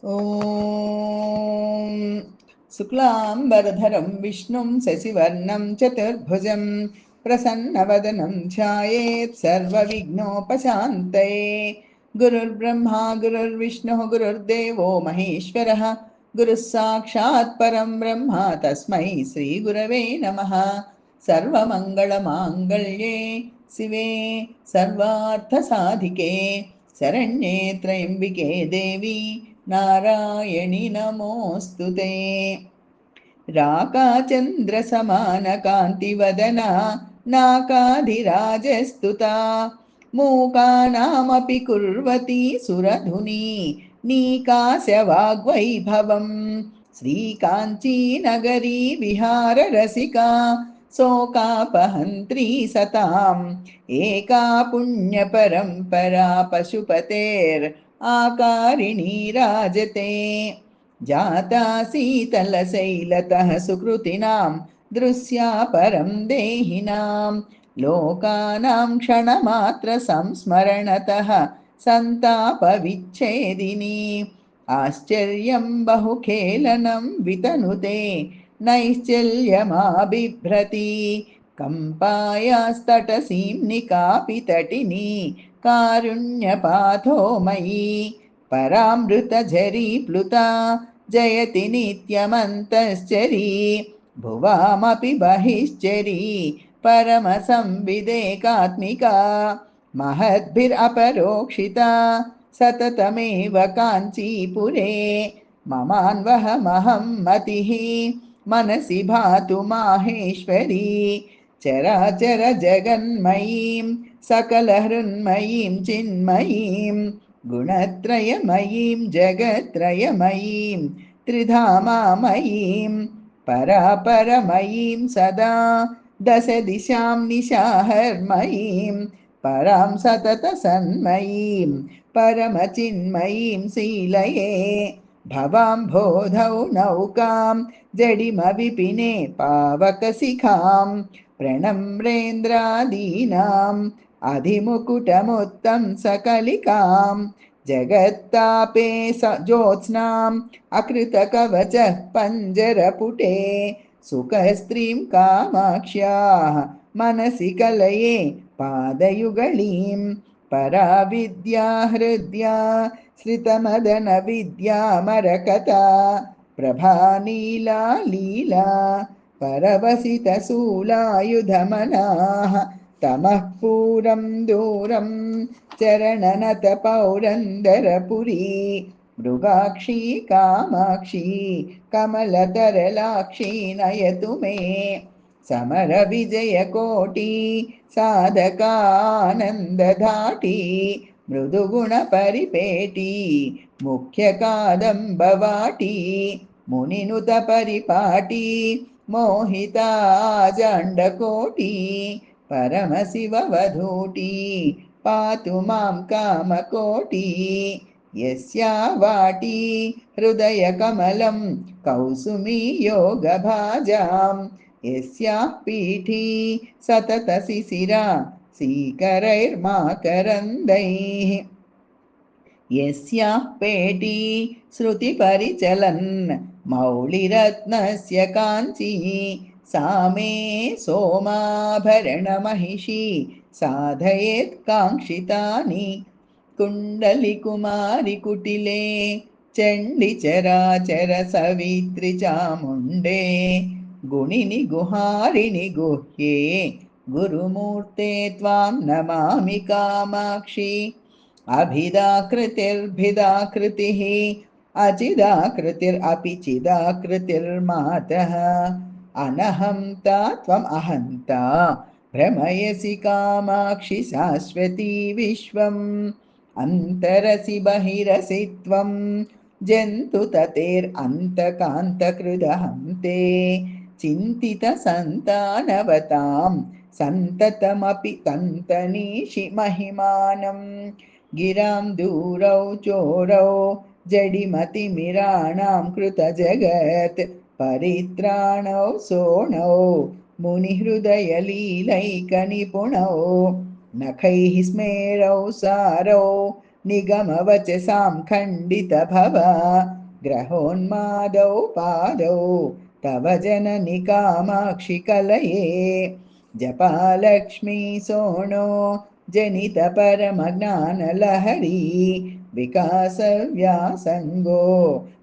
ॐ शुक्लाम्बरधरं विष्णुं शशिवर्णं चतुर्भुजं प्रसन्नवदनं ध्यायेत् सर्वविघ्नोपशान्तये। गुरुर्ब्रह्मा गुरुर्विष्णुः गुरुर्देवो महेश्वरः गुरुः साक्षात् परं ब्रह्म तस्मै श्रीगुरवे नमः। सर्वमङ्गलमाङ्गल्ये शिवे सर्वार्थसाधिके शरण्ये त्र्यम्बिके देवी नारायणि नमोऽस्तुते। राकाचन्द्रसमानकान्तिवदना नाकाधिराजस्तुता मूकानामपि कुर्वती सुरधुनी नीकास्यवाग्वैभवम्। श्रीकाञ्चीनगरी विहाररसिका शोकापहन्त्री सताम् एका पुण्यपरम्परा पशुपतेर् आकारिणी राजते। जाता शीतलशैलतः सुकृतिनां दृश्या परं देहिनां लोकानां क्षणमात्र संस्मरणतः सन्तापविच्छेदिनी। आश्चर्यं बहुखेलनं वितनुते नैश्चल्यमाबिभ्रति कम्पायास्तटसीं निकापि तटिनी कारुण्यपाथो मयि परामृतझरी प्लुता जयति नित्यमन्तश्चरी भुवामपि बहिश्चरी परमसंविदेकात्मिका महद्भिरपरोक्षिता सततमेव काञ्चीपुरे ममान्वहमहं मतिः मनसि भातु माहेश्वरी चराचर जगन्मयीं सकलहृन्मयीं चिन्मयीं गुणत्रयमयीं जगत्त्रयमयीं त्रिधामामयीं परापरमयीं सदा दश दिशां निशाहर्मयीं परां सततसन्मयीं परमचिन्मयीं शीलये भवाम्भोधौ नौकां जडिमविपिने पावकशिखां प्रणम्रेन्द्रादीनाम् अधिमुकुटमुत्तं सकलिकां जगत्तापे ज्योत्स्नाम् अकृतकवचः पञ्जरपुटे सुखस्त्रीं कामाक्ष्याः मनसि कलये पादयुगलीं पराविद्या हृद्या श्रितमदनविद्यामरकथा प्रभानीला लीला परवसितशूलायुधमनाः तमः पूरं दूरं चरणनतपौरन्दरपुरी मृगाक्षी कामाक्षी कमलतरलाक्षी नयतु मे समरविजयकोटि साधकानन्दधाटी मृदुगुणपरिपेटी मुख्यकादम्बवाटी मुनिनुतपरिपाटी मोहिता जाण्डकोटी परमशिववधूटी पातु मां कामकोटी यस्या वाटी हृदयकमलं कौसुमी योगभाजां यस्याः पीठी सततशिशिरा सीकरैर्माकरन्दैः यस्याः पेटी श्रुतिपरिचलन् मौलिरत्नस्य काञ्ची सा मे सोमाभरणमहिषी साधयेत् काङ्क्षितानि कुण्डलिकुमारिकुटिले चण्डिचराचर सवित्रि चामुण्डे गुणिनि गुहारिणि गुह्ये गुरुमूर्ते त्वां नमामि कामाक्षि अभिदाकृतिर्भिदाकृतिः अचिदाकृतिरपि चिदाकृतिर्मातः अनहंता त्वम् अहंता भ्रमयसि कामाक्षि शाश्वती विश्वम् अन्तरसि बहिरसि त्वं जन्तुततेरन्तकान्तकृदहन्ते चिन्तितसन्तानवतां सन्ततमपि तन्तनीषि महिमानम् गिरां दूरौ चोरौ जडिमतिमिराणां कृतजगत् परित्राणौ सोणौ मुनिहृदयलीलैकनिपुणौ नखैः स्मेरौ सारौ निगमवचसां खण्डितभव ग्रहोन्मादौ पादौ तव जननि कामाक्षि कलये जपालक्ष्मी सोणो जनितपरमज्ञानलहरी विकासव्यासङ्गो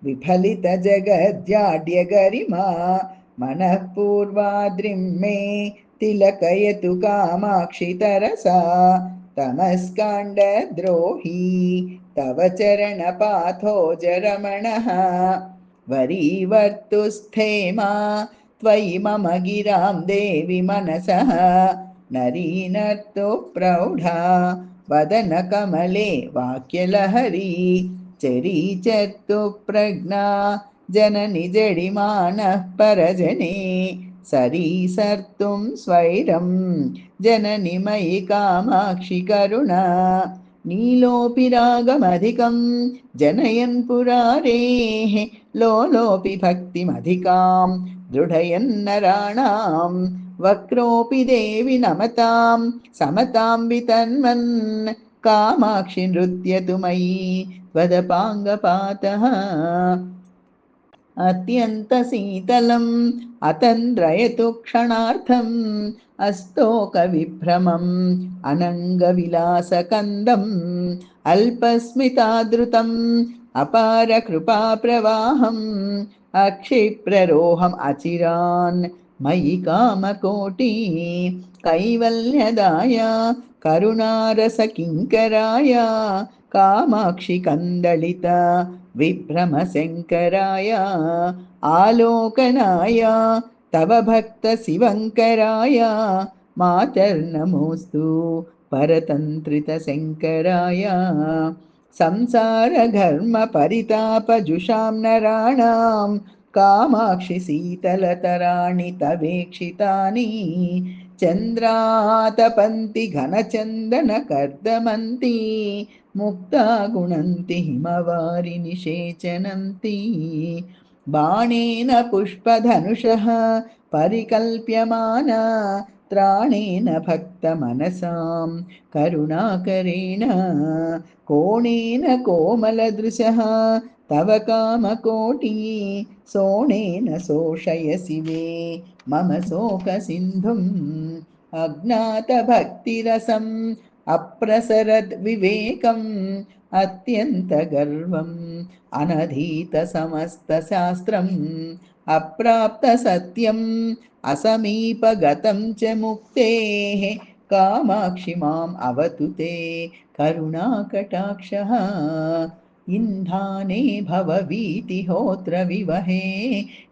विफलितजगद्जाड्यगरिमा मनःपूर्वाद्रिं मे तिलकयतु कामाक्षि तरसा तमस्काण्डद्रोही तव चरणपाथोजरमणः वरीवर्तुस्थेमा त्वयि मम गिरां देवि मनसः नरीनर्तु प्रौढा वदनकमले वाक्यलहरी चरीचर्तु प्रज्ञा जननि जडिमानः परजने सरीसर्तुं स्वैरं जननि मयि कामाक्षि करुणा नीलोऽपि रागमधिकं जनयन् पुरारेः लोलोऽपि भक्तिमधिकां दृढयन्नराणां वक्रोऽपि देवि नमतां समतां वितन्वन् कामाक्षि नृत्यतु मयि त्वदपाङ्गपातः अत्यन्तशीतलम् अतन्द्रयतु क्षणार्थम् अस्तोकविभ्रमम् अनङ्गविलासकन्दम् अल्पस्मितादृतम् अपारकृपाप्रवाहम् अक्षिप्ररोहम् अचिरान् मयि कामकोटि कैवल्यदाय करुणारसकिङ्कराय कामाक्षि कन्दलित विभ्रमशङ्कराय आलोकनाय तव भक्तशिवङ्कराय मातर्नमोऽस्तु परतन्त्रितशङ्कराय संसारघर्मपरितापजुषां नराणां कामाक्षि शीतलतराणि तवेक्षितानि चन्द्रातपन्ति घनचन्दनकर्दमन्ति मुक्ता गुणन्ति हिमवारि निषेचनन्ति बाणेन पुष्पधनुषः परिकल्प्यमाना त्राणेन भक्तमनसां करुणाकरेण कोणेन कोमलदृशः तव कामकोटि सोणेन शोषयसि मे मम शोकसिन्धुम् अज्ञातभक्तिरसम् अप्रसरद्विवेकम् अत्यन्तगर्वम् अनधीतसमस्तशास्त्रम् अप्राप्तसत्यम् असमीपगतं च मुक्तेः कामाक्षि माम् अवतु ते करुणाकटाक्षः इन्धाने भववीतिहोत्र विवहे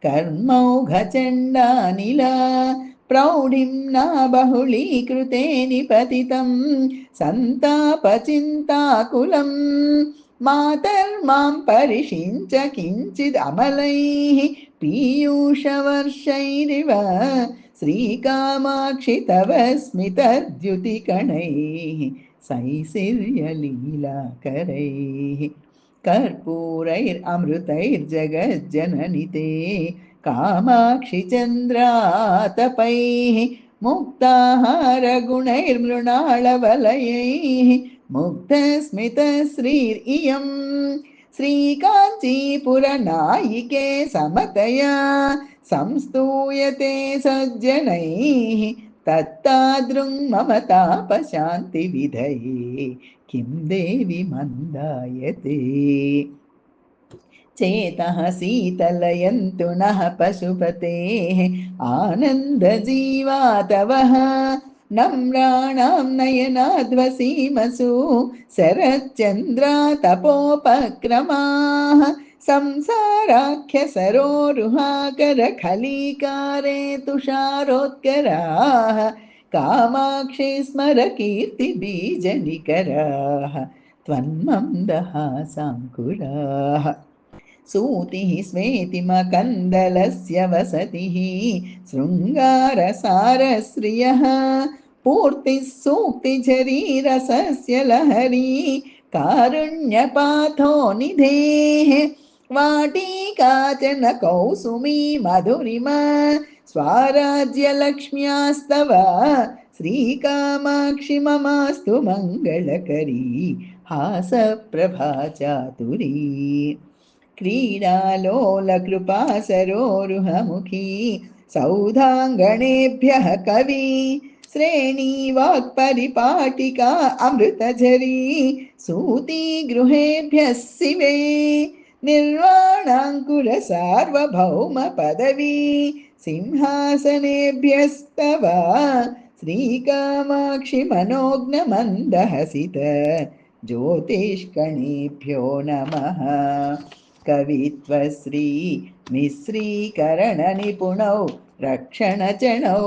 कर्मौघचण्डानिला प्रौढिं न बहुलीकृते निपतितं सन्तापचिन्ताकुलं मातर्मां परिषिञ्च किञ्चिदमलैः पीयूषवर्षैरिव श्रीकामाक्षि तव स्मितद्युतिकणैः सैसिर्यलीलाकरैः कर्पूरैरमृतैर्जगज्जननि ते कामाक्षि चन्द्रातपैः मुक्ताहारगुणैर्मृणालवलयैः मुग्धस्मितश्रीर्इयं श्रीकाञ्चीपुरनायिके समतया संस्तूयते सज्जनैः तत्तादृङ् मम तापशान्तिविधये किं देवि मन्दायते चेतः शीतलयन्तु नः पशुपतेः आनन्दजीवातवः नम्राणां नयनाद्वसीमसु शरच्चन्द्रातपोपक्रमाः संसाराख्यसरोरुहाकरखलीकारे तुषारोत्कराः कामाक्षि स्मरकीर्तिबीजनिकराः त्वन्मन्दहासाङ्कुराः सूतिः स्वेतिमकन्दलस्य वसतिः शृङ्गारसारश्रियः पूर्तिः सूक्तिझरीरसस्य लहरी कारुण्यपाथो निधेः वाटिकाचन कौसुमी मधुरिमा स्वाराज्यलक्ष्म्यास्तव श्रीकामाक्षि ममास्तु मङ्गलकरी हासप्रभा चातुरी क्रीडालोलकृपासरोरुहमुखी सौधाङ्गणेभ्यः कवि श्रेणीवाक्परिपाटिका अमृतझरी सूती गृहेभ्यः शिवे निर्वाणाङ्कुरसार्वभौमपदवी सिंहासनेभ्यस्तव श्रीकामाक्षि मनोज्ञमन्दहसित ज्योतिष्कणेभ्यो नमः कवित्वश्री मिश्रीकरणनिपुणौ रक्षणचणौ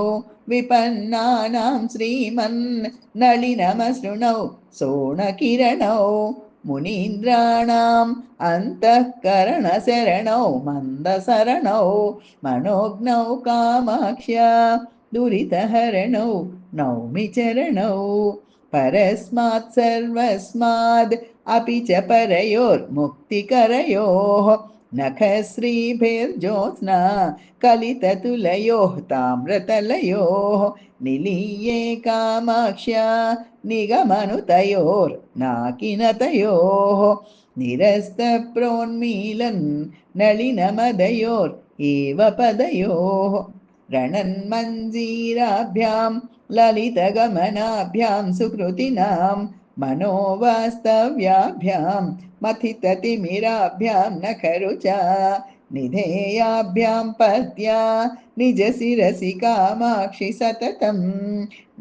विपन्नानां श्रीमन्नलिनमसृणौ सोणकिरणौ मुनीन्द्राणाम् अन्तःकरणशरणौ मन्दसरणौ मनोज्ञौ कामाक्ष्या दुरितहरणौ नौमि चरणौ परस्मात् सर्वस्माद् अपि च परयोर्मुक्तिकरयोः नखश्रीभिर्ज्योत्स्ना कलिततुलयोः ताम्रतलयोः निलीये कामाक्ष्या निगमनुतयोर्नाकिनतयोः निरस्तप्रोन्मीलन् नलिनमदयोर् एव पदयोः रणन्मञ्जीराभ्यां ललितगमनाभ्यां सुकृतिनां मनोवास्तव्याभ्यां मथिततिमिराभ्यां नखरुचा निधेयाभ्यां पद्या निजशिरसि कामाक्षि सततं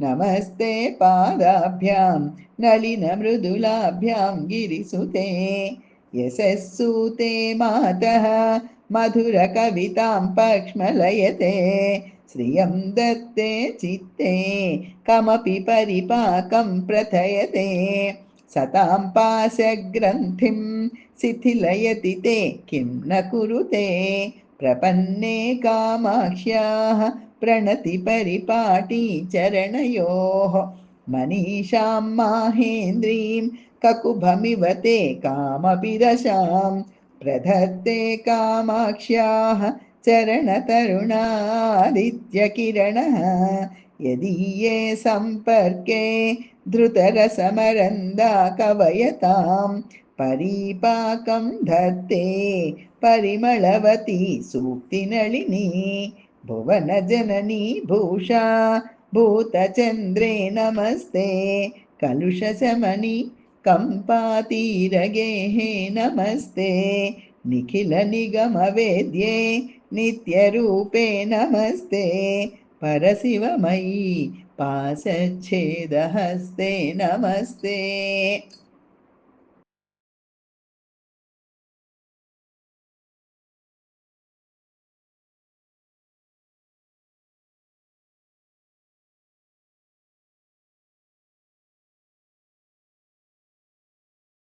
नमस्ते पादाभ्यां नलिनमृदुलाभ्यां गिरिसुते यशस्सूते मातः मधुरकवितां पक्ष्मलयते श्रियं दत्ते चित्ते कमपि परिपाकं प्रथयते सतां पाशग्रन्थिं शिथिलयति ते किं न कुरुते प्रपन्ने कामाक्ष्याः प्रणतिपरिपाटी चरणयोः मनीषां माहेन्द्रीं ककुभमिव ते कामपि दशां प्रधत्ते कामाक्ष्याः चरणतरुणादित्यकिरणः यदीये सम्पर्के धृतरसमरन्दा कवयतां परीपाकं धत्ते परिमलवती सूक्तिनलिनी भुवनजननी भूषा भूतचन्द्रे नमस्ते कलुषशमनि कम्पातीरगेहे नमस्ते निखिलनिगमवेद्ये नित्यरूपे नमस्ते परशिवमयी पाशच्छेदहस्ते नमस्ते।